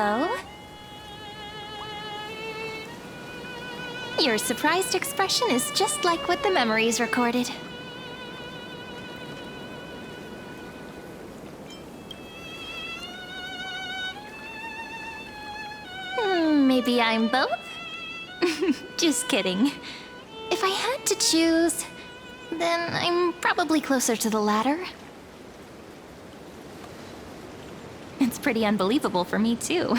Hello? Your surprised expression is just like what the memories recorded. Maybe I'm both? Just kidding. If I had to choose, then I'm probably closer to the latter. It's pretty unbelievable for me, too.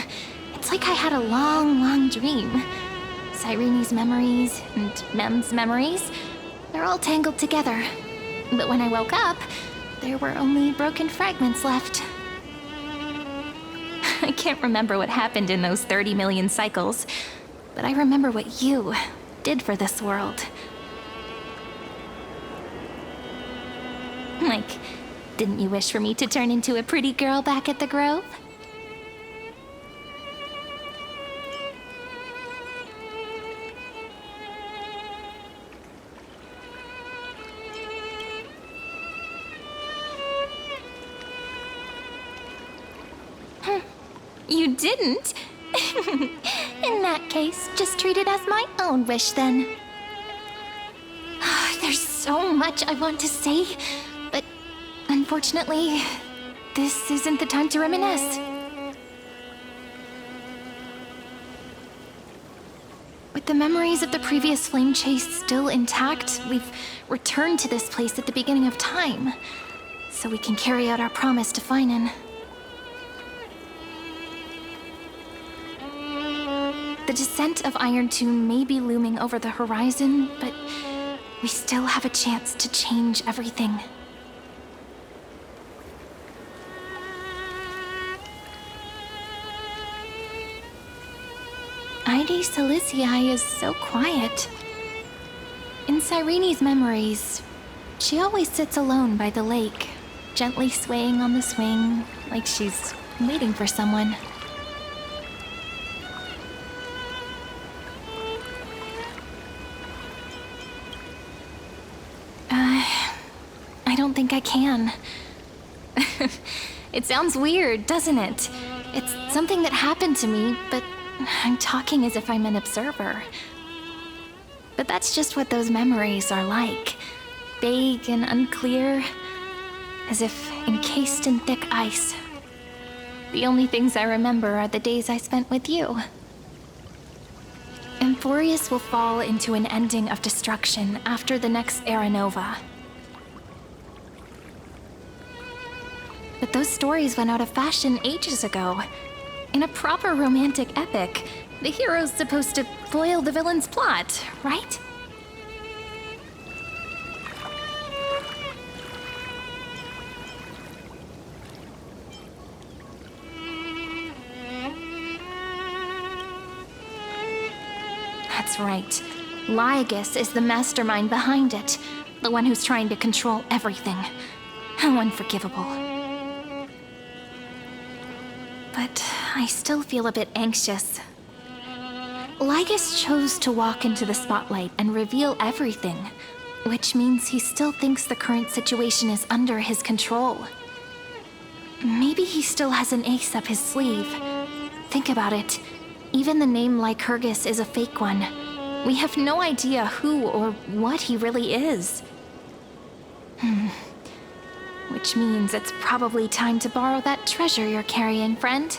It's like I had a long, long dream. Cyrene's memories and Mem's memories, they're all tangled together. But when I woke up, there were only broken fragments left. I can't remember what happened in those 30 million cycles, but I remember what you did for this world. Like, didn't you wish for me to turn into a pretty girl back at the Grove? You didn't? In that case, just treat it as my own wish then. There's so much I want to say, but unfortunately, this isn't the time to reminisce. With the memories of the previous flame chase still intact, we've returned to this place at the beginning of time, so we can carry out our promise to Finan. The descent of Iron Tomb may be looming over the horizon, but we still have a chance to change everything. Ide Silicii is so quiet. In Cyrene's memories, she always sits alone by the lake, gently swaying on the swing, like she's waiting for someone. I don't think I can. It sounds weird, doesn't it? It's something that happened to me, but I'm talking as if I'm an observer. But that's just what those memories are like. Vague and unclear, as if encased in thick ice. The only things I remember are the days I spent with you. Emphorius will fall into an ending of destruction after the next Era Nova. But those stories went out of fashion ages ago. In a proper romantic epic, the hero's supposed to foil the villain's plot, right? That's right. Lygus is the mastermind behind it, the one who's trying to control everything. How unforgivable. But I still feel a bit anxious. Lygus chose to walk into the spotlight and reveal everything, which means he still thinks the current situation is under his control. Maybe he still has an ace up his sleeve. Think about it. Even the name Lycurgus is a fake one. We have no idea who or what he really is. Which means it's probably time to borrow that treasure you're carrying, friend.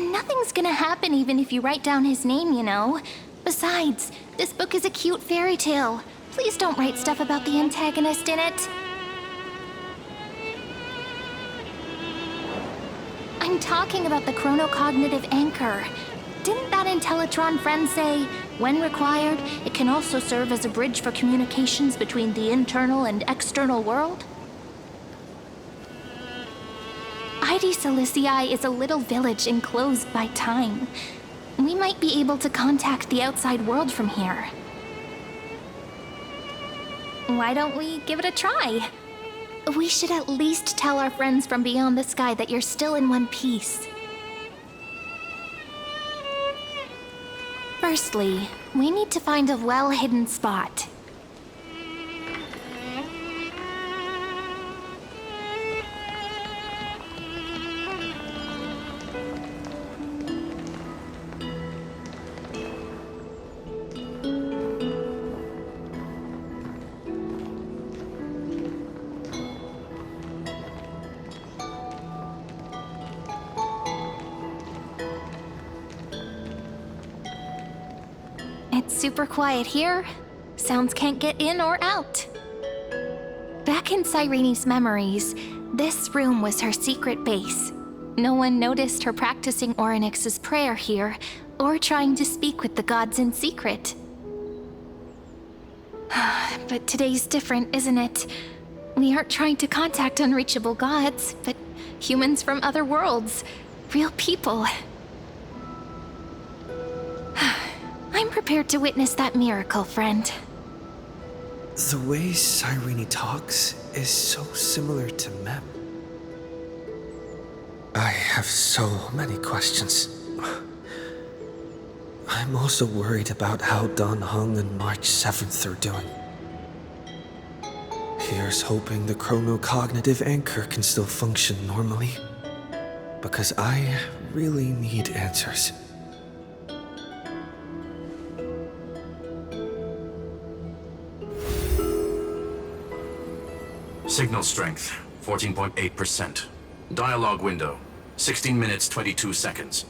Nothing's gonna happen even if you write down his name, you know. Besides, this book is a cute fairy tale. Please don't write stuff about the antagonist in it. I'm talking about the chronocognitive anchor. Didn't that Intellitron friend say, when required, it can also serve as a bridge for communications between the internal and external world? Ide Silicii is a little village enclosed by time. We might be able to contact the outside world from here. Why don't we give it a try? We should at least tell our friends from beyond the sky that you're still in one piece. Firstly, we need to find a well-hidden spot. It's super quiet here. Sounds can't get in or out. Back in Cyrene's memories, this room was her secret base. No one noticed her practicing Orynyx's prayer here, or trying to speak with the gods in secret. But today's different, isn't it? We aren't trying to contact unreachable gods, but humans from other worlds. Real people. I'm prepared to witness that miracle, friend. The way Cyrene talks is so similar to Mem. I have so many questions. I'm also worried about how Dan Heng and March 7th are doing. Here's hoping the chronocognitive anchor can still function normally. Because I really need answers. Signal strength, 14.8%. Dialogue window, 16 minutes 22 seconds.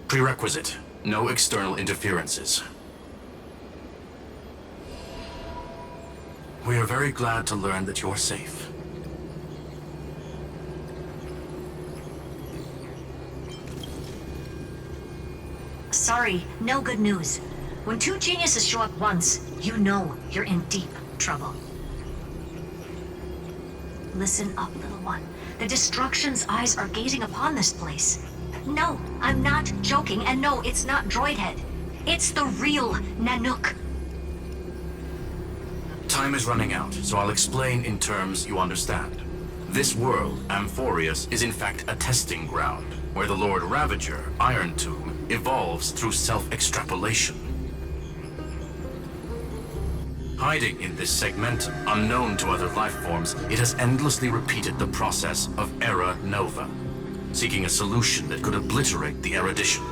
Prerequisite, no external interferences. We are very glad to learn that you're safe. Sorry, no good news. When two geniuses show up once, you know you're in deep trouble. Listen up, little one. The Destruction's eyes are gazing upon this place. No, I'm not joking, and no, it's not Droidhead. It's the real Nanook. Time is running out, so I'll explain in terms you understand. This world, Amphorius, is in fact a testing ground, where the Lord Ravager, Iron Tomb, evolves through self-extrapolation. Hiding in this segmentum, unknown to other life forms, it has endlessly repeated the process of Era Nova, seeking a solution that could obliterate the erudition.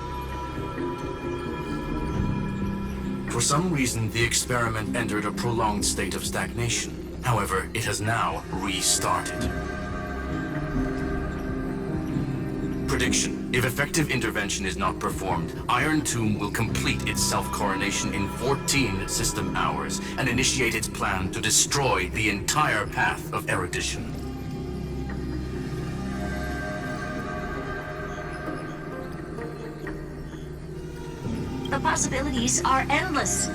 For some reason, the experiment entered a prolonged state of stagnation. However, it has now restarted. Prediction. If effective intervention is not performed, Iron Tomb will complete its self-coronation in 14 system hours and initiate its plan to destroy the entire path of erudition. The possibilities are endless.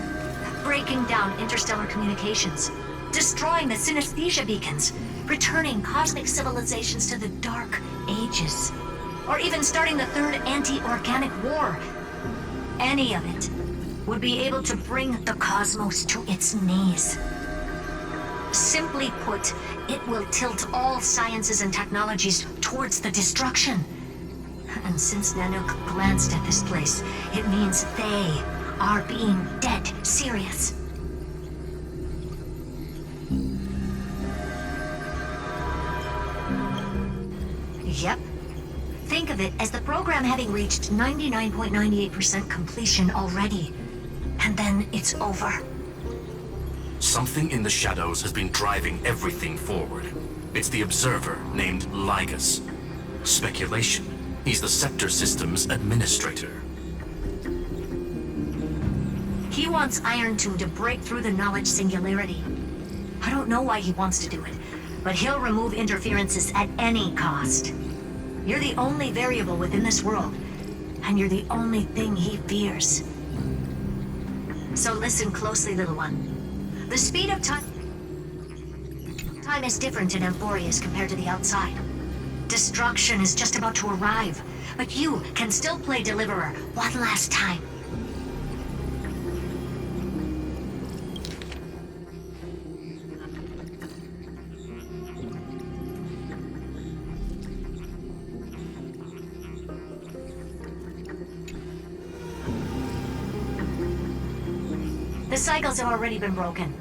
Breaking down interstellar communications, destroying the synesthesia beacons, returning cosmic civilizations to the Dark Ages, or even starting the third anti-organic war. Any of it would be able to bring the cosmos to its knees. Simply put, it will tilt all sciences and technologies towards the destruction. And since Nanook glanced at this place, it means they are being dead serious. Yep. Think of it as the program having reached 99.98% completion already. And then it's over. Something in the shadows has been driving everything forward. It's the Observer named Lygus. Speculation. He's the Scepter System's administrator. He wants Iron Tomb to break through the knowledge singularity. I don't know why he wants to do it, but he'll remove interferences at any cost. You're the only variable within this world, and you're the only thing he fears. So listen closely, little one. The speed of time is different in Amphorius compared to the outside. Destruction is just about to arrive, but you can still play Deliverer one last time. The cycles have already been broken.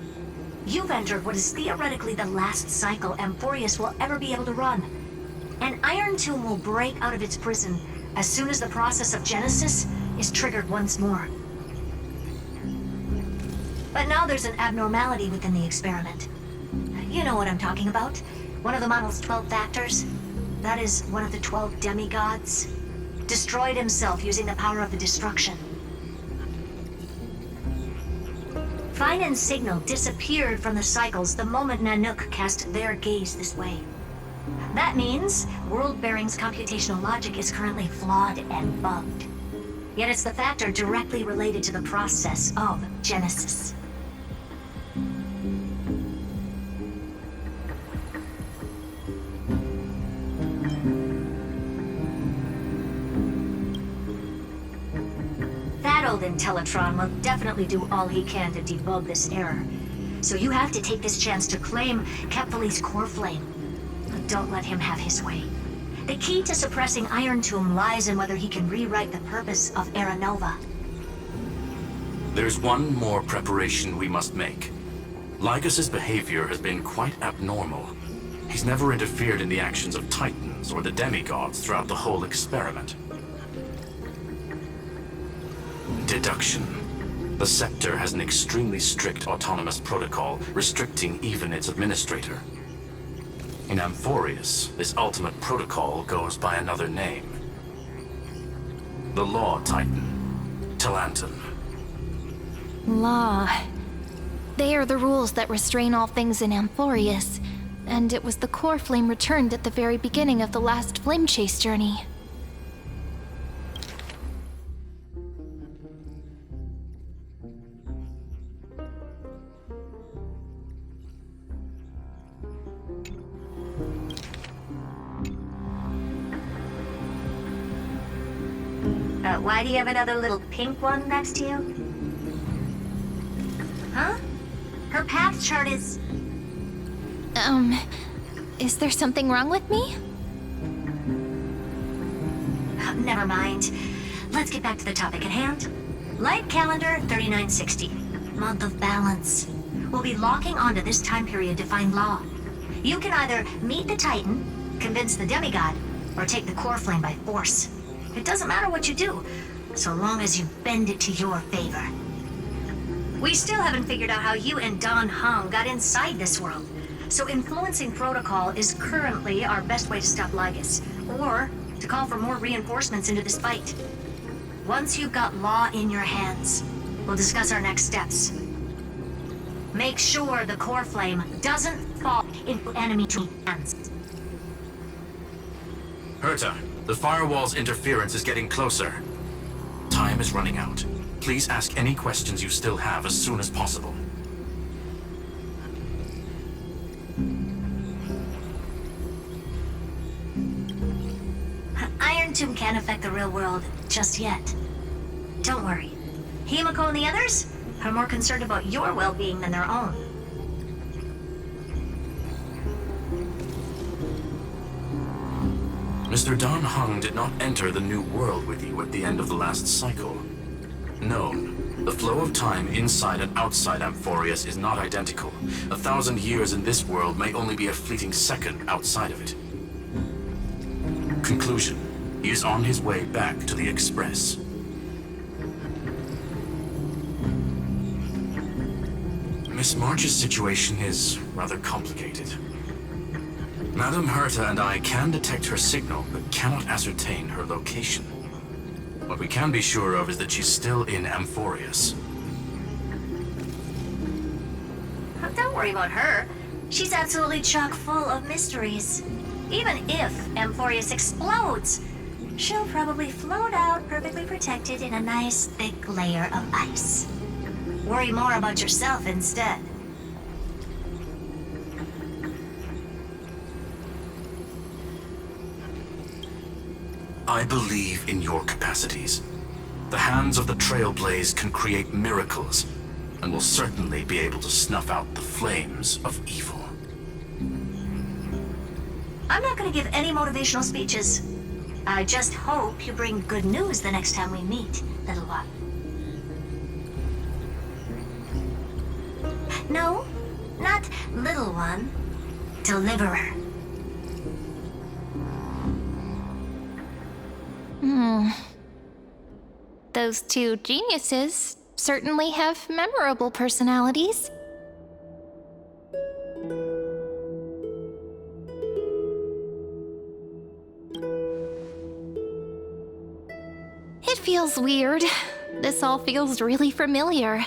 You've entered what is theoretically the last cycle Amphorius will ever be able to run. An Iron Tomb will break out of its prison as soon as the process of Genesis is triggered once more. But now there's an abnormality within the experiment. You know what I'm talking about. One of the model's 12 factors. That is one of the 12 demigods. Destroyed himself using the power of the destruction. Finan's signal disappeared from the cycles the moment Nanook cast their gaze this way. That means World Bearing's computational logic is currently flawed and bugged. Yet it's the factor directly related to the process of Genesis. That old Intellitron will definitely do all he can to debug this error. So you have to take this chance to claim Kepfali's core flame. But don't let him have his way. The key to suppressing Iron Tomb lies in whether he can rewrite the purpose of Era Nova. There's one more preparation we must make. Lycus's behavior has been quite abnormal. He's never interfered in the actions of Titans or the demigods throughout the whole experiment. Deduction. The Scepter has an extremely strict autonomous protocol, restricting even its administrator. In Amphorius, this ultimate protocol goes by another name. The Law Titan, Talanton. Law. They are the rules that restrain all things in Amphorius, and it was the core flame returned at the very beginning of the last flame chase journey. Why do you have another little pink one next to you? Huh? Her path chart is... Is there something wrong with me? Never mind. Let's get back to the topic at hand. Light calendar 3960. Month of balance. We'll be locking onto this time period to find Law. You can either meet the Titan, convince the demigod, or take the core flame by force. It doesn't matter what you do, so long as you bend it to your favor. We still haven't figured out how you and Don Hong got inside this world, so influencing protocol is currently our best way to stop Lygus, or to call for more reinforcements into this fight. Once you've got Law in your hands, we'll discuss our next steps. Make sure the core flame doesn't fall into enemy hands. Herta, the firewall's interference is getting closer. Time is running out. Please ask any questions you still have as soon as possible. Iron Tomb can't affect the real world just yet. Don't worry. Himiko and the others are more concerned about your well-being than their own. Mr. Don Hung did not enter the new world with you at the end of the last cycle. No, the flow of time inside and outside Amphorius is not identical. 1,000 years in this world may only be a fleeting second outside of it. Conclusion. He is on his way back to the Express. Miss March's situation is rather complicated. Madame Herta and I can detect her signal, but cannot ascertain her location. What we can be sure of is that she's still in Amphorius. Don't worry about her. She's absolutely chock full of mysteries. Even if Amphorius explodes, she'll probably float out perfectly protected in a nice thick layer of ice. Worry more about yourself instead. I believe in your capacities. The hands of the Trailblaze can create miracles, and will certainly be able to snuff out the flames of evil. I'm not going to give any motivational speeches. I just hope you bring good news the next time we meet, little one. No, not little one. Deliverer. Those two geniuses certainly have memorable personalities. It feels weird. This all feels really familiar.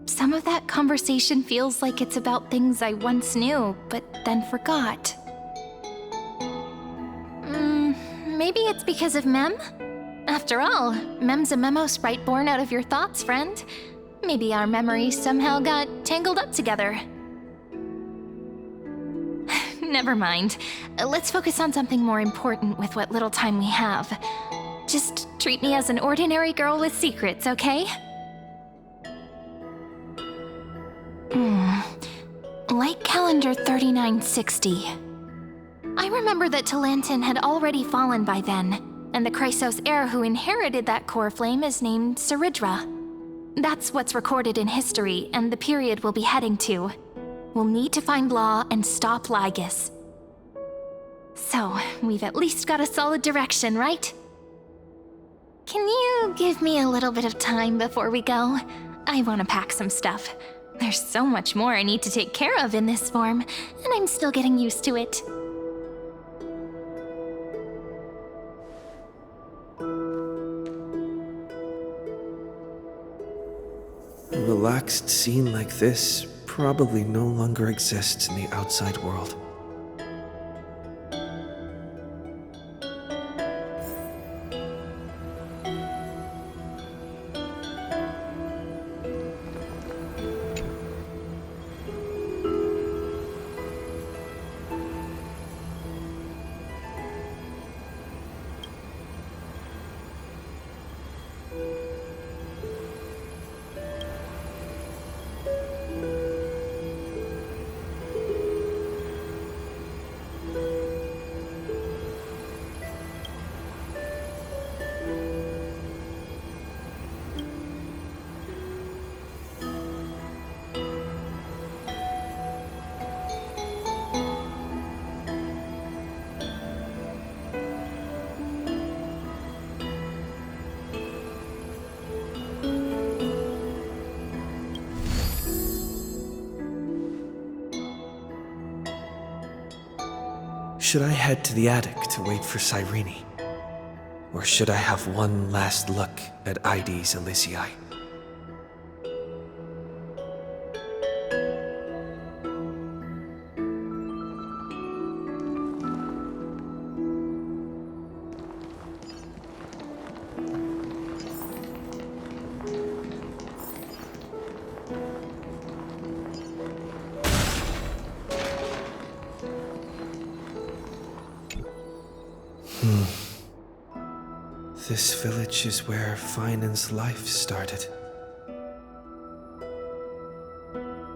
Some of that conversation feels like it's about things I once knew, but then forgot. Maybe it's because of Mem? After all, Mem's a memo sprite born out of your thoughts, friend. Maybe our memories somehow got tangled up together. Never mind. Let's focus on something more important with what little time we have. Just treat me as an ordinary girl with secrets, okay? Light calendar 3960. I remember that Talantin had already fallen by then, and the Chrysos heir who inherited that core flame is named Saridra. That's what's recorded in history, and the period we'll be heading to. We'll need to find Law and stop Lygus. So, we've at least got a solid direction, right? Can you give me a little bit of time before we go? I want to pack some stuff. There's so much more I need to take care of in this form, and I'm still getting used to it. A relaxed scene like this probably no longer exists in the outside world. Should I head to the attic to wait for Cyrene? Or should I have one last look at Ides Elysiae? This village is where Finan's life started.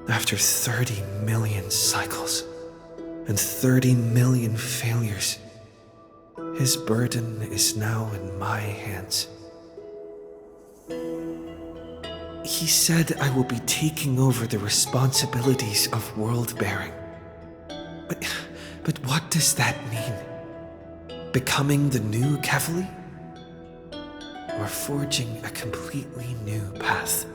After 30 million cycles and 30 million failures, his burden is now in my hands. He said I will be taking over the responsibilities of world-bearing. But what does that mean? Becoming the new Kefali? Or forging a completely new path?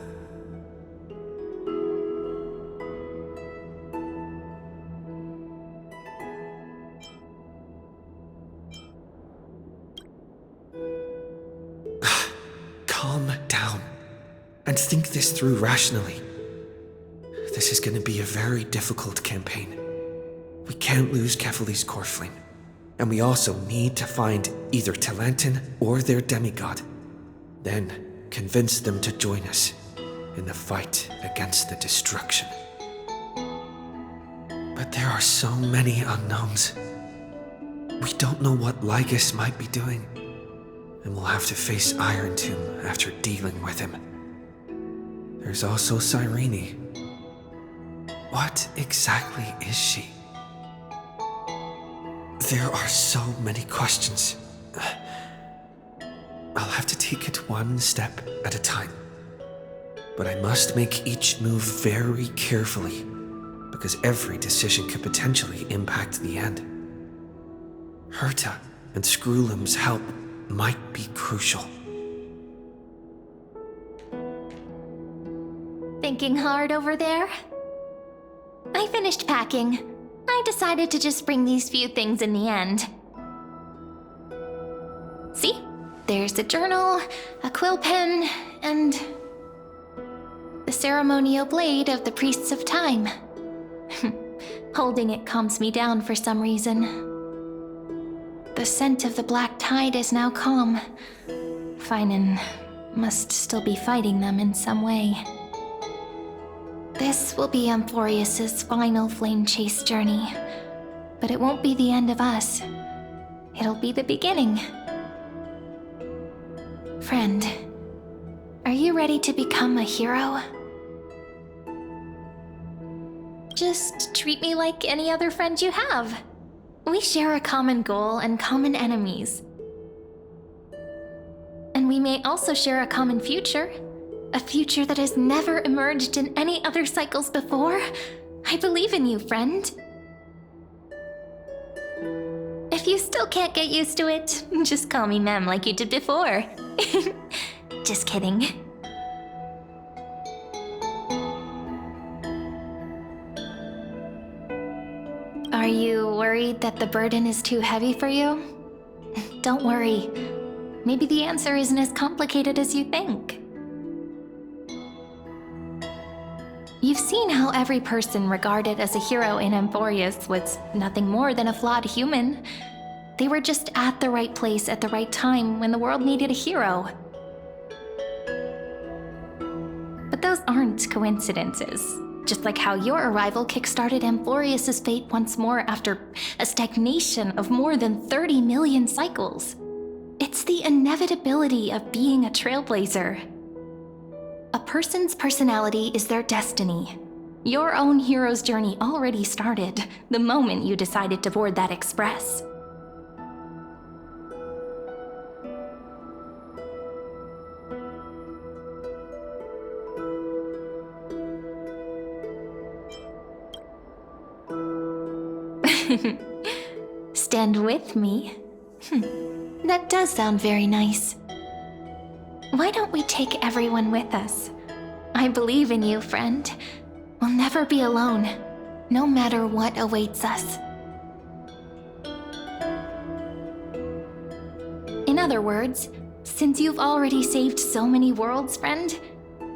Calm down and think this through rationally. This is going to be a very difficult campaign. We can't lose Kefali's core flame, and we also need to find either Talantin or their demigod. Then convince them to join us in the fight against the destruction. But there are so many unknowns. We don't know what Lygus might be doing, and we'll have to face Iron Tomb after dealing with him. There's also Cyrene. What exactly is she? There are so many questions. I'll have to take it one step at a time. But I must make each move very carefully, because every decision could potentially impact the end. Herta and Skrullum's help might be crucial. Thinking hard over there? I finished packing. I decided to just bring these few things in the end. See? There's a journal, a quill pen, and the ceremonial blade of the Priests of Time. Holding it calms me down for some reason. The scent of the black tide is now calm. Finan must still be fighting them in some way. This will be Amphorius's final flame chase journey, but it won't be the end of us. It'll be the beginning. Friend, are you ready to become a hero? Just treat me like any other friend you have. We share a common goal and common enemies. And we may also share a common future. A future that has never emerged in any other cycles before. I believe in you, friend. If you still can't get used to it, just call me Mem like you did before. Just kidding. Are you worried that the burden is too heavy for you? Don't worry. Maybe the answer isn't as complicated as you think. You've seen how every person regarded as a hero in Amphorius was nothing more than a flawed human. They were just at the right place at the right time when the world needed a hero. But those aren't coincidences. Just like how your arrival kickstarted Amphorius's fate once more after a stagnation of more than 30 million cycles. It's the inevitability of being a trailblazer. A person's personality is their destiny. Your own hero's journey already started the moment you decided to board that express. Stand with me? That does sound very nice. Why don't we take everyone with us? I believe in you, friend. We'll never be alone, no matter what awaits us. In other words, since you've already saved so many worlds, friend,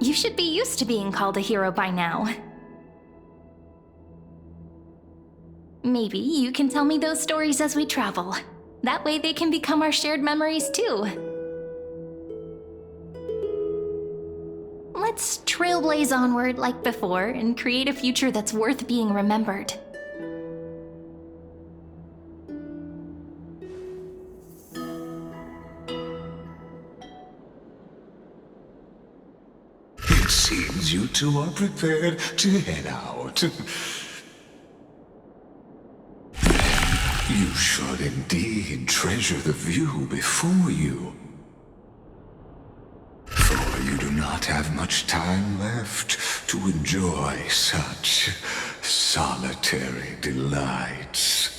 you should be used to being called a hero by now. Maybe you can tell me those stories as we travel. That way they can become our shared memories too. Let's trailblaze onward like before and create a future that's worth being remembered. It seems you two are prepared to head out. You should indeed treasure the view before you. For you do not have much time left to enjoy such solitary delights.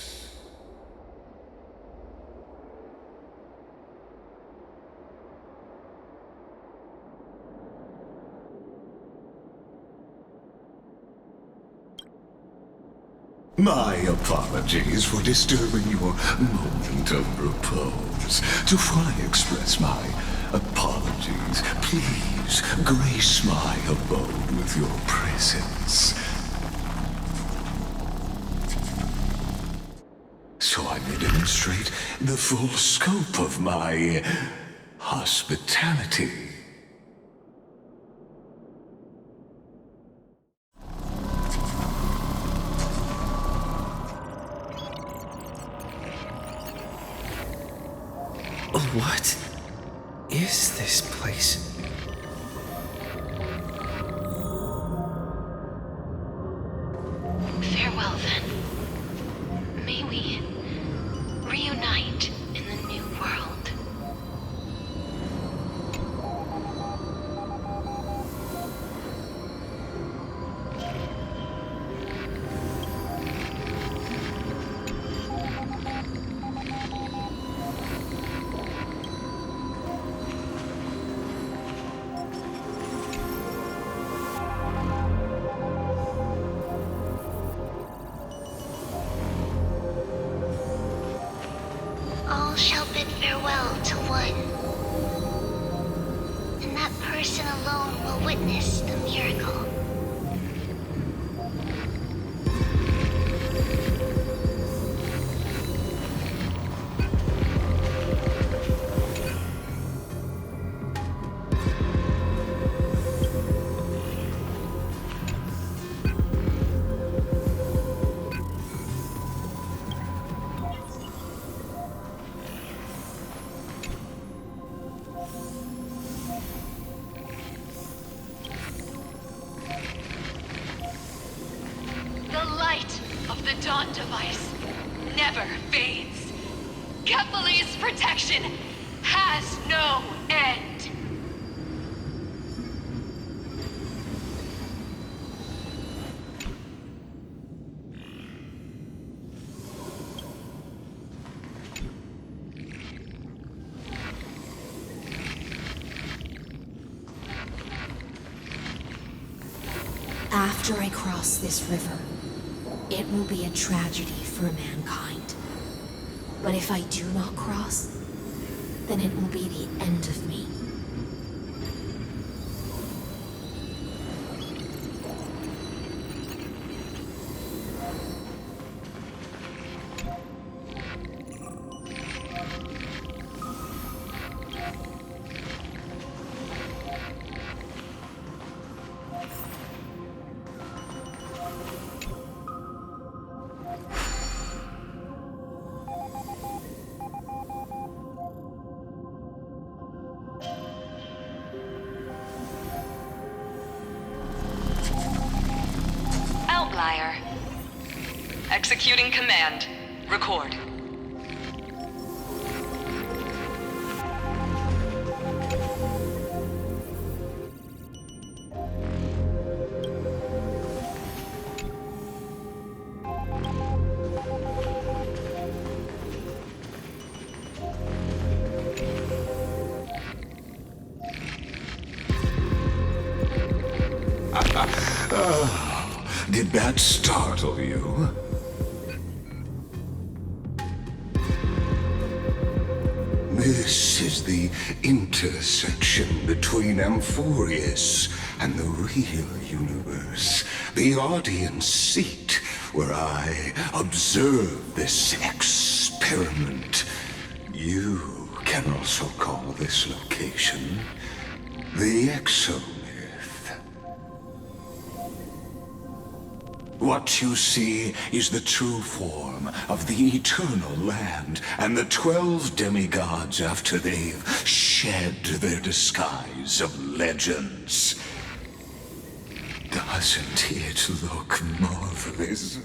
My apologies for disturbing your moment of repose. Before I express my apologies, please grace my abode with your presence. So I may demonstrate the full scope of my hospitality. What is this place? Farewell, then. May we reunite in the new world. farewell to one. And that person alone will witness the miracle. The light of the Dawn device never fades. Kephal's protection has no end. After I cross this river, it will be a tragedy for mankind. But if I do not cross, then it will be the end of me. Outlier. Executing command. Record. Did that startle you? This is the intersection between Amphorius and the real universe. The audience seat where I observe this experiment. You can also call this location the Exomyth. What you see is the true form of the eternal land and the 12 demigods after they've shed their disguise of legends. Doesn't it look marvelous?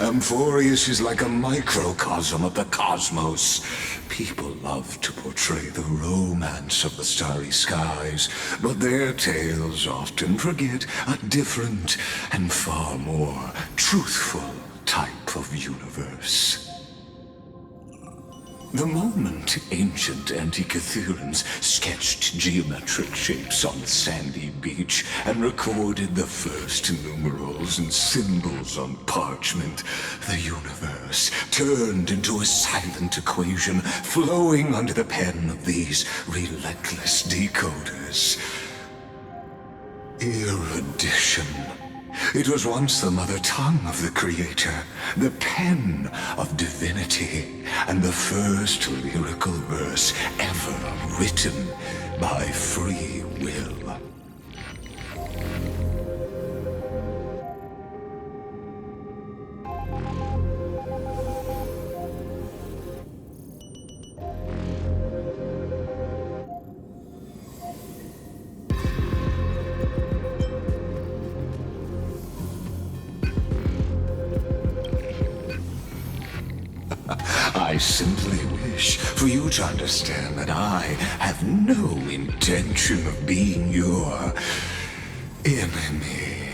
Amphorius is like a microcosm of the cosmos. People love to portray the romance of the starry skies, but their tales often forget a different and far more truthful type of universe. The moment ancient Antikytherians sketched geometric shapes on the sandy beach and recorded the first numerals and symbols on parchment, the universe turned into a silent equation flowing under the pen of these relentless decoders. Erudition. It was once the mother tongue of the Creator, the pen of divinity, and the first lyrical verse ever written by free will. I simply wish for you to understand that I have no intention of being your enemy.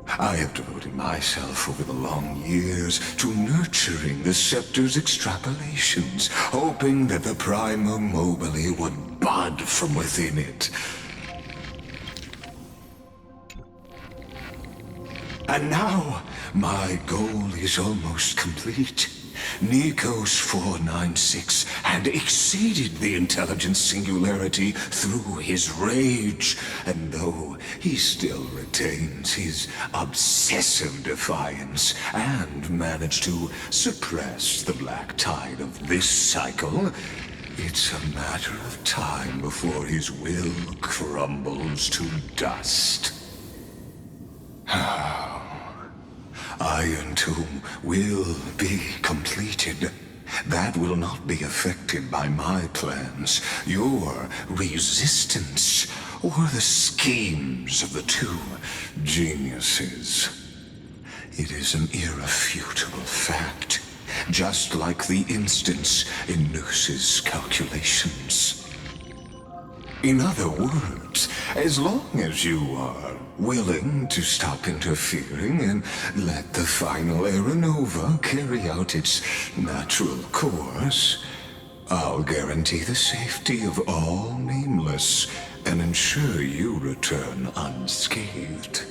I have devoted myself over the long years to nurturing the scepter's extrapolations, hoping that the Prima Mobile would bud from within it. And now, my goal is almost complete. Nikos 496 had exceeded the intelligence singularity through his rage, and though he still retains his obsessive defiance and managed to suppress the black tide of this cycle, it's a matter of time before his will crumbles to dust. Iron Tomb will be completed. That will not be affected by my plans, your resistance, or the schemes of the two geniuses. It is an irrefutable fact, just like the instance in Noose's calculations. In other words, as long as you are willing to stop interfering and let the final Aeronova carry out its natural course, I'll guarantee the safety of all Nameless and ensure you return unscathed.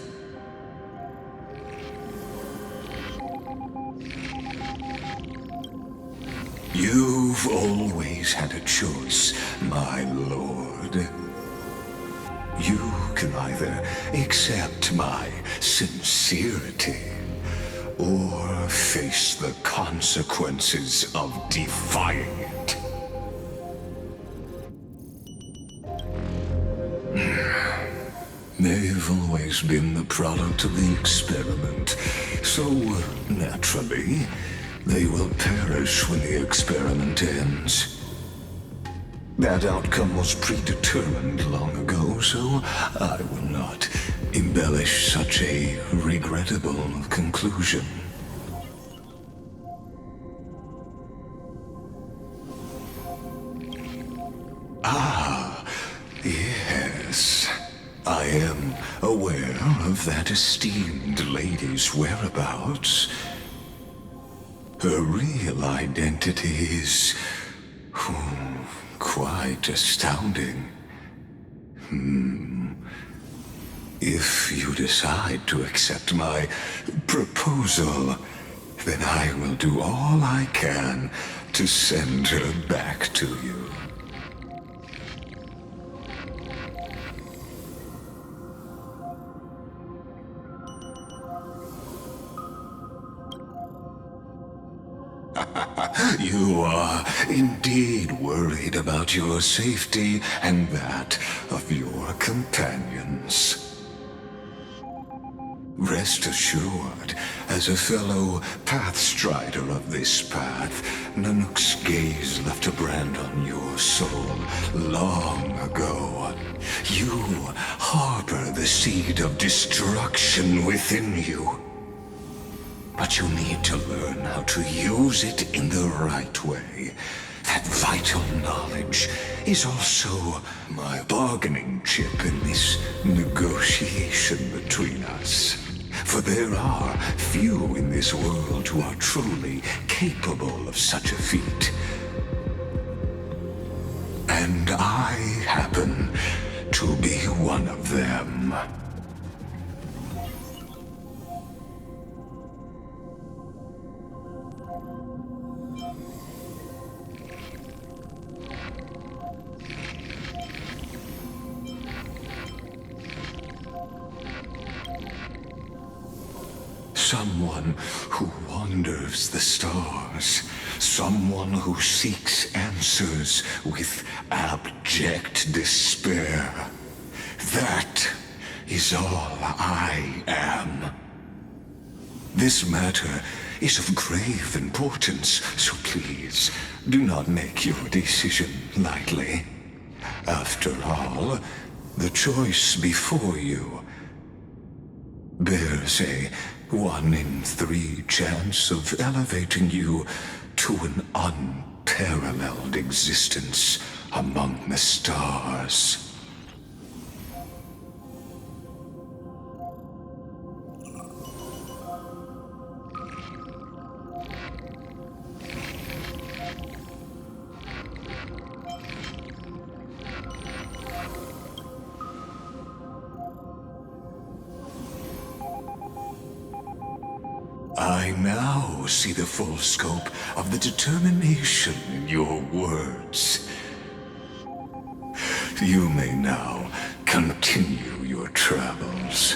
You've always had a choice, my lord. You can either accept my sincerity or face the consequences of defying it. They've always been the product of the experiment, so naturally, they will perish when the experiment ends. That outcome was predetermined long ago, so I will not embellish such a regrettable conclusion. Ah, yes. I am aware of that esteemed lady's whereabouts. Her real identity is quite astounding. If you decide to accept my proposal, then I will do all I can to send her back to you. You are indeed worried about your safety and that of your companions. Rest assured, as a fellow pathstrider of this path, Nanook's gaze left a brand on your soul long ago. You harbor the seed of destruction within you. But you need to learn how to use it in the right way. That vital knowledge is also my bargaining chip in this negotiation between us. For there are few in this world who are truly capable of such a feat. And I happen to be one of them. Someone who wanders the stars. Someone who seeks answers with abject despair. That is all I am. This matter is of grave importance, so please do not make your decision lightly. After all, the choice before you bears a 1 in 3 chance of elevating you to an unparalleled existence among the stars. I now see the full scope of the determination in your words. You may now continue your travels.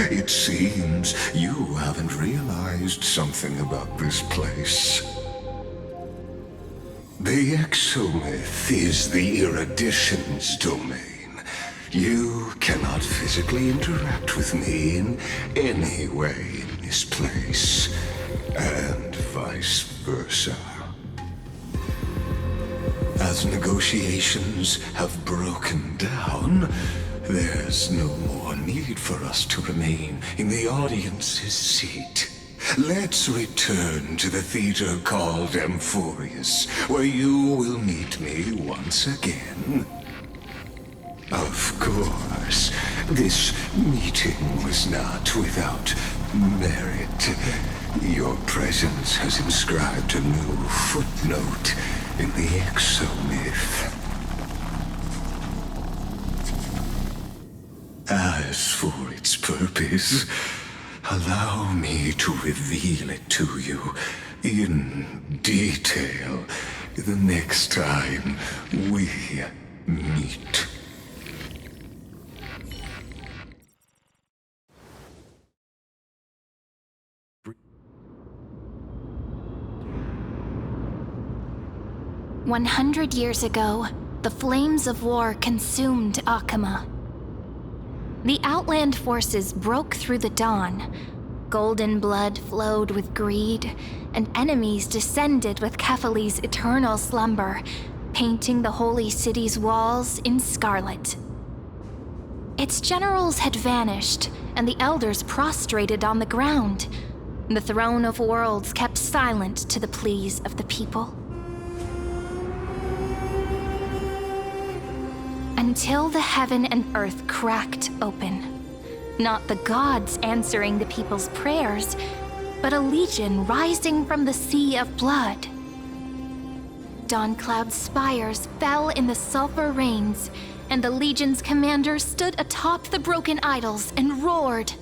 It seems you haven't realized something about this place. The exomyth is the erudition's domain. You cannot physically interact with me in any way in this place, and vice versa. As negotiations have broken down, there's no more need for us to remain in the audience's seat. Let's return to the theater called Amphorius, where you will meet me once again. Of course, this meeting was not without merit. Your presence has inscribed a new footnote in the exomyth. As for its purpose, allow me to reveal it to you in detail the next time we meet. "100 years ago, the flames of war consumed Akama. The Outland forces broke through the dawn. Golden blood flowed with greed, and enemies descended with Kefali's eternal slumber, painting the holy city's walls in scarlet. Its generals had vanished, and the elders prostrated on the ground. The throne of worlds kept silent to the pleas of the people. Until the heaven and earth cracked open. Not the gods answering the people's prayers, but a legion rising from the sea of blood. Dawncloud's spires fell in the sulfur rains, and the legion's commander stood atop the broken idols and roared.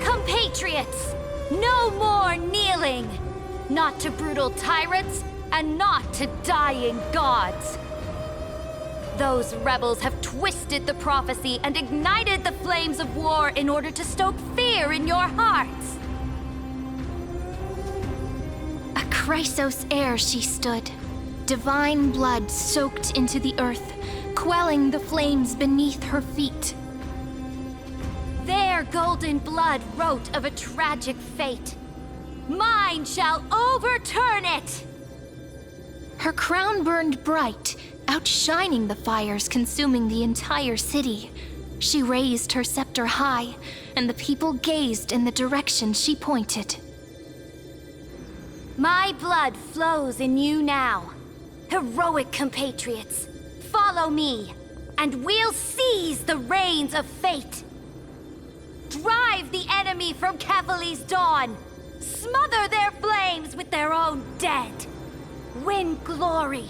Compatriots, no more kneeling! Not to brutal tyrants, and not to dying gods. Those rebels have twisted the prophecy and ignited the flames of war in order to stoke fear in your hearts. A Chrysos heir she stood, divine blood soaked into the earth, quelling the flames beneath her feet. Their golden blood wrote of a tragic fate. Mine shall overturn it! Her crown burned bright, outshining the fires consuming the entire city. She raised her scepter high, and the people gazed in the direction she pointed. My blood flows in you now. Heroic compatriots, follow me, and we'll seize the reins of fate. Drive the enemy from Kefali's dawn. Smother their flames with their own dead. Win glory.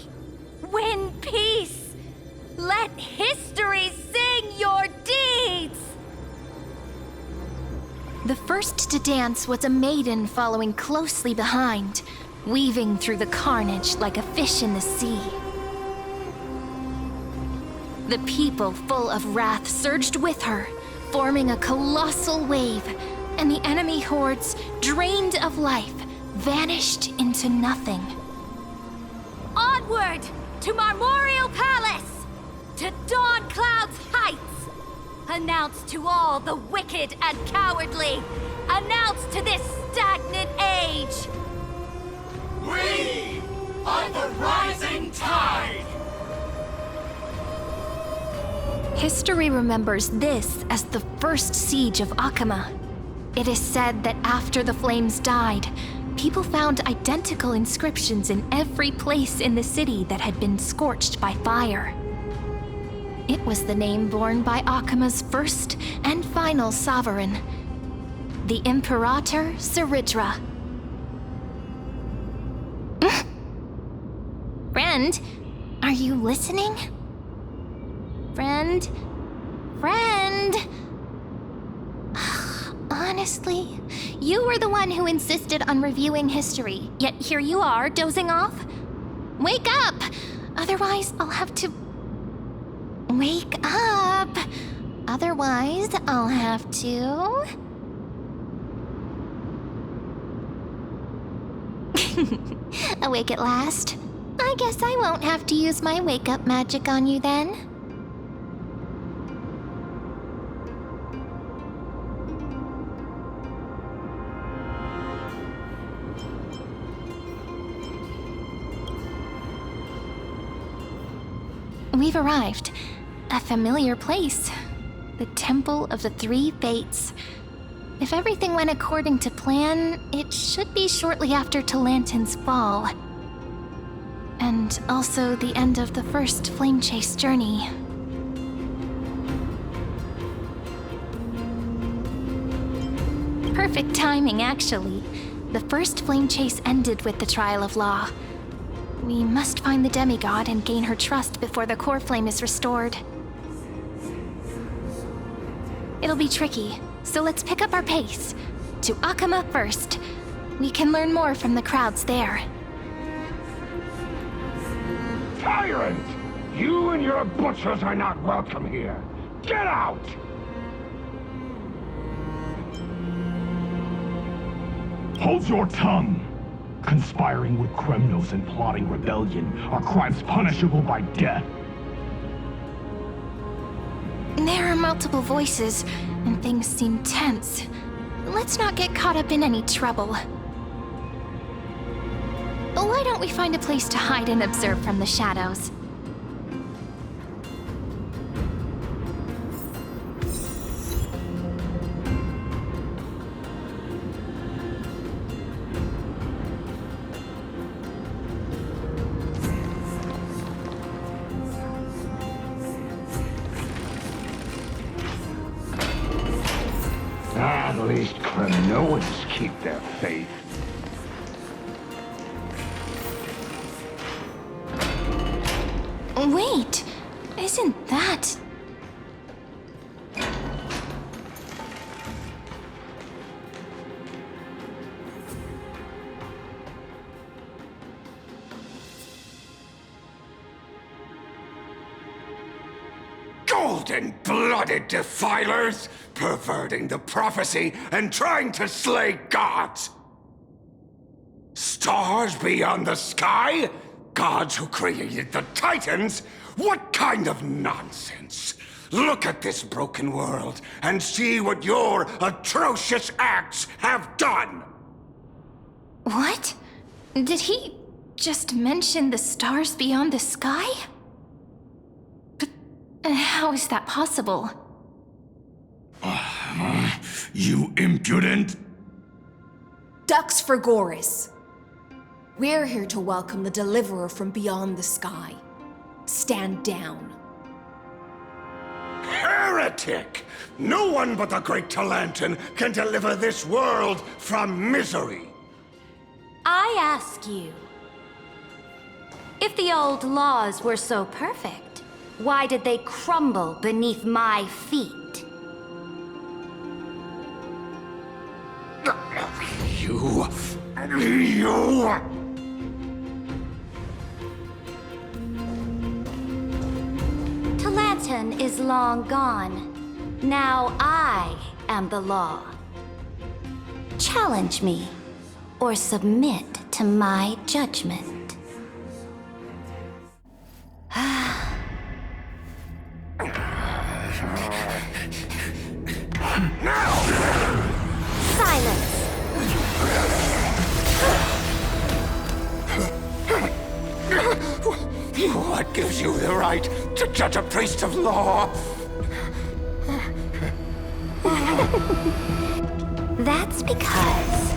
Win peace. Let history sing your deeds. The first to dance was a maiden following closely behind, weaving through the carnage like a fish in the sea. The people, full of wrath, surged with her, forming a colossal wave, and the enemy hordes, drained of life, vanished into nothing. Onward to Marmorial Palace, to Dawncloud's heights. Announce to all the wicked and cowardly. Announce to this stagnant age. We are the rising tide. History remembers this as the first siege of Akama. It is said that after the flames died, people found identical inscriptions in every place in the city that had been scorched by fire. It was the name borne by Akama's first and final sovereign, the Imperator Siridra. Friend, are you listening? Friend? Friend? Honestly, you were the one who insisted on reviewing history, yet here you are, dozing off? Wake up! Otherwise, I'll have to... Wake up! Otherwise, I'll have to... Awake at last? I guess I won't have to use my wake-up magic on you then. We've arrived. A familiar place. The Temple of the Three Fates. If everything went according to plan, it should be shortly after Talantin's fall. And also the end of the first flame chase journey. Perfect timing, actually. The first flame chase ended with the Trial of Law. We must find the demigod and gain her trust before the core flame is restored. It'll be tricky, so let's pick up our pace. To Akama first. We can learn more from the crowds there. Tyrant! You and your butchers are not welcome here. Get out! Hold your tongue! Conspiring with Kremnos and plotting rebellion are crimes punishable by death. There are multiple voices, and things seem tense. Let's not get caught up in any trouble. Why don't we find a place to hide and observe from the shadows? At least Kremnoans keep their faith. Wait, isn't that... Golden-blooded defilers, perverting the prophecy and trying to slay gods! Stars beyond the sky? Gods who created the Titans? What kind of nonsense? Look at this broken world and see what your atrocious acts have done! What? Did he just mention the stars beyond the sky? But how is that possible? You impudent! Ducks for Goris. We're here to welcome the deliverer from beyond the sky. Stand down. Heretic! No one but the great Talantin can deliver this world from misery! I ask you, if the old laws were so perfect, why did they crumble beneath my feet? You... Talantin is long gone. Now I am the law. Challenge me, or submit to my judgment. Silence! What gives you the right to judge a priest of law? That's because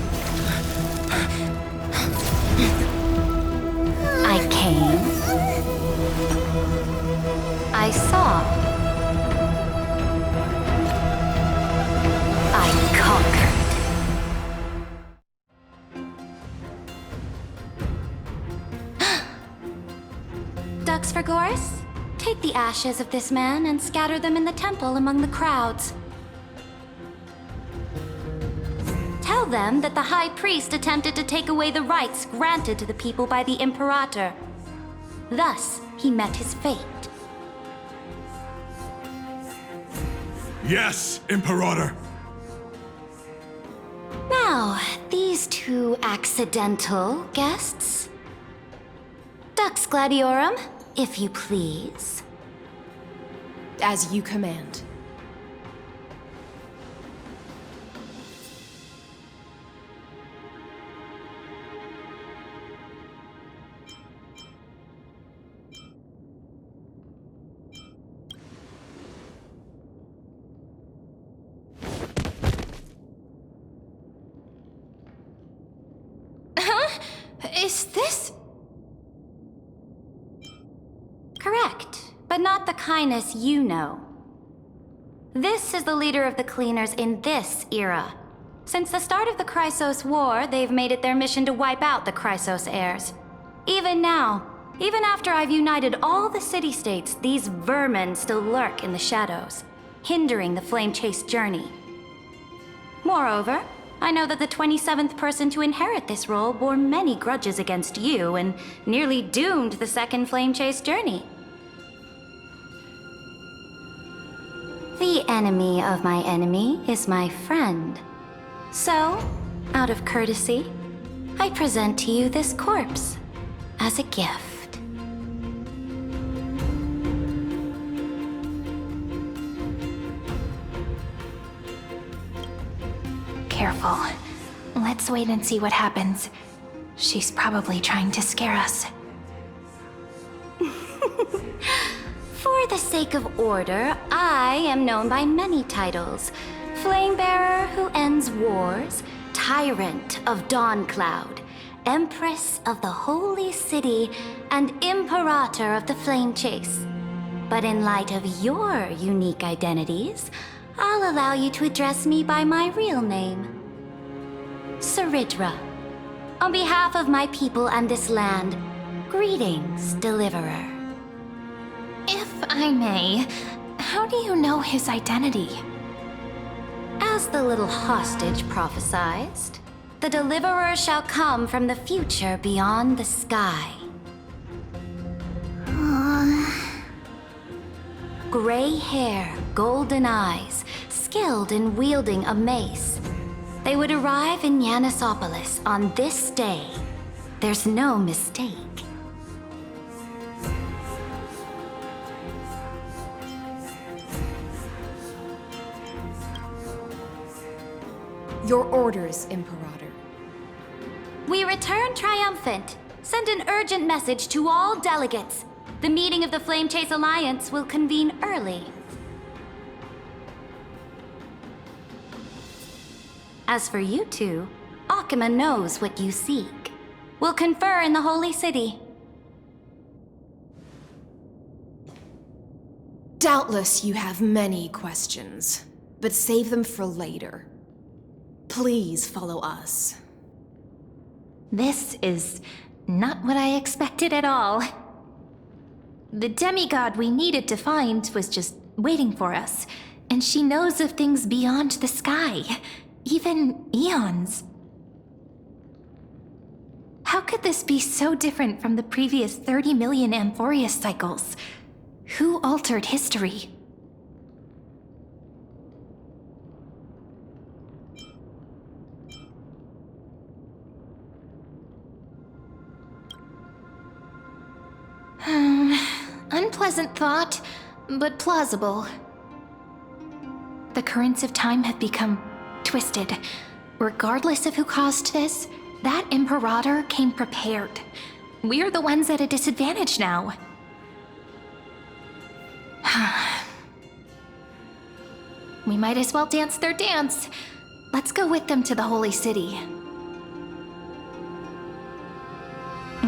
I came, I saw, I conquered. the ashes of this man and scatter them in the temple among the crowds. Tell them that the High Priest attempted to take away the rights granted to the people by the Imperator. Thus, he met his fate. Yes, Imperator. Now, these two accidental guests. Dux Gladiorum, if you please. As you command. Is this? Correct, but not the kindness you know. This is the leader of the Cleaners in this era. Since the start of the Chrysos War, they've made it their mission to wipe out the Chrysos heirs. Even now, even after I've united all the city-states, these vermin still lurk in the shadows, hindering the flame-chase journey. Moreover, I know that the 27th person to inherit this role bore many grudges against you and nearly doomed the second flame chase journey. The enemy of my enemy is my friend. So, out of courtesy, I present to you this corpse as a gift. Careful. Let's wait and see what happens. She's probably trying to scare us. For the sake of order, I am known by many titles. Flamebearer who ends wars, Tyrant of Dawncloud, Empress of the Holy City, and Imperator of the Flame Chase. But in light of your unique identities, I'll allow you to address me by my real name. Saridra. On behalf of my people and this land, greetings, Deliverer. If I may, how do you know his identity? As the little hostage prophesied, the Deliverer shall come from the future beyond the sky. Gray hair, golden eyes, skilled in wielding a mace. They would arrive in Yanisopolis on this day. There's no mistake. Your orders, Imperator. We return triumphant. Send an urgent message to all delegates. The meeting of the Flame Chase Alliance will convene early. As for you two, Akima knows what you seek. We'll confer in the Holy City. Doubtless you have many questions, but save them for later. Please follow us. This is not what I expected at all. The demigod we needed to find was just waiting for us, and she knows of things beyond the sky, even eons. How could this be so different from the previous 30 million Amphorius cycles? Who altered history? Unpleasant thought, but plausible. The currents of time have become twisted. Regardless of who caused this, that Imperator came prepared. We're the ones at a disadvantage now. We might as well dance their dance. Let's go with them to the Holy City.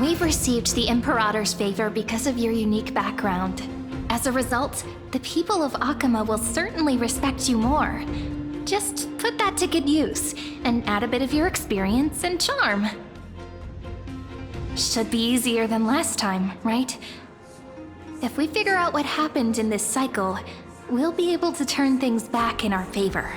We've received the Imperator's favor because of your unique background. As a result, the people of Akima will certainly respect you more. Just put that to good use, and add a bit of your experience and charm. Should be easier than last time, right? If we figure out what happened in this cycle, we'll be able to turn things back in our favor.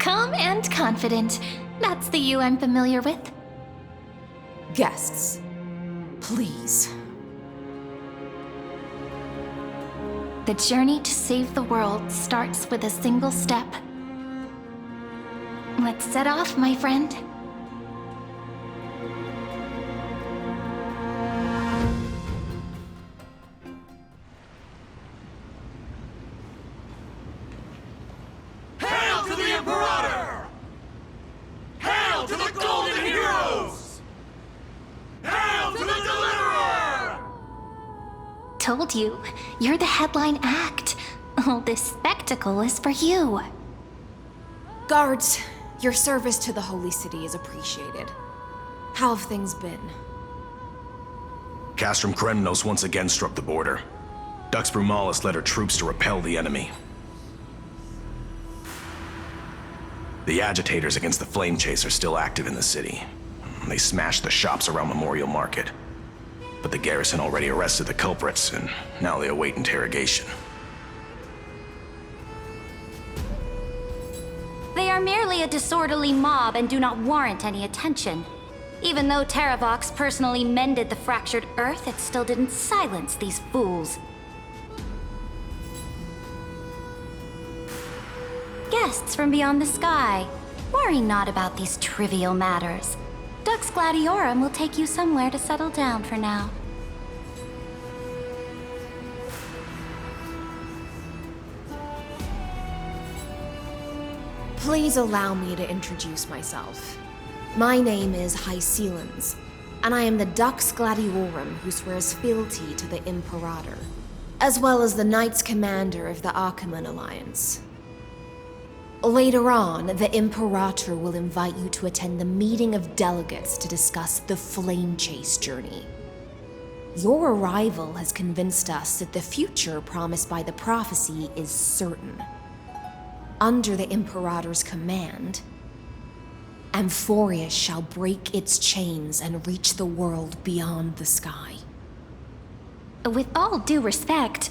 Calm and confident. That's the you I'm familiar with. Guests, please. The journey to save the world starts with a single step. Let's set off, my friend. Hail to the Imperator! Hail to the Golden Heroes! Hail to the Deliverer! Told you, you're the headline act. All this spectacle is for you. Guards, your service to the Holy City is appreciated. How have things been? Castrum Kremnos once again struck the border. Dux Brumalis led her troops to repel the enemy. The agitators against the Flame Chase are still active in the city. They smashed the shops around Memorial Market. But the garrison already arrested the culprits, and now they await interrogation. They are merely a disorderly mob and do not warrant any attention. Even though Terravox personally mended the fractured Earth, it still didn't silence these fools. Guests from beyond the sky, worry not about these trivial matters. Dux Gladiorum will take you somewhere to settle down for now. Please allow me to introduce myself. My name is Hycelans, and I am the Dux Gladiorum who swears fealty to the Imperator, as well as the Knights Commander of the Achaemen Alliance. Later on, the Imperator will invite you to attend the meeting of delegates to discuss the Flame Chase journey. Your arrival has convinced us that the future promised by the prophecy is certain. Under the Imperator's command, Amphorius shall break its chains and reach the world beyond the sky. With all due respect,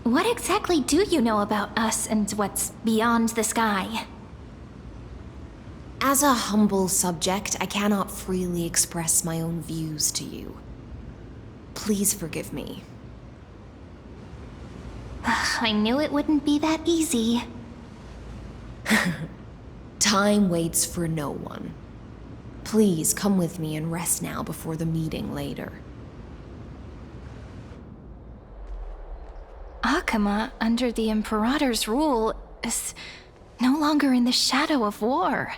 what exactly do you know about us and what's beyond the sky? As a humble subject, I cannot freely express my own views to you. Please forgive me. I knew it wouldn't be that easy. Time waits for no one. Please come with me and rest now before the meeting later. Akama, under the Imperator's rule, is no longer in the shadow of war.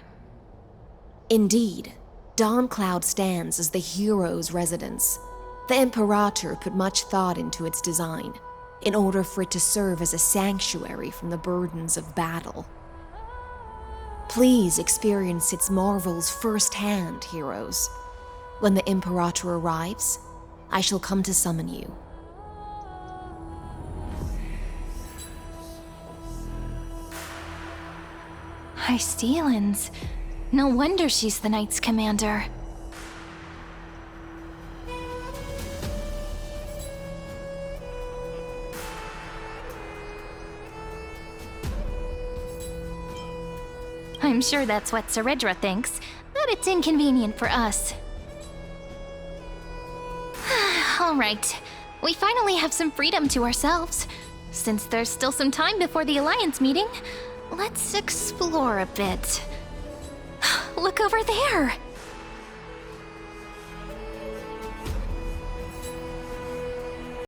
Indeed, Dawncloud stands as the hero's residence. The Imperator put much thought into its design, in order for it to serve as a sanctuary from the burdens of battle. Please experience its marvels firsthand, heroes. When the Imperator arrives, I shall come to summon you. Hycelans. No wonder she's the Knights Commander. I'm sure that's what Seredra thinks, but it's inconvenient for us. All right, we finally have some freedom to ourselves. Since there's still some time before the Alliance meeting, let's explore a bit. Look over there!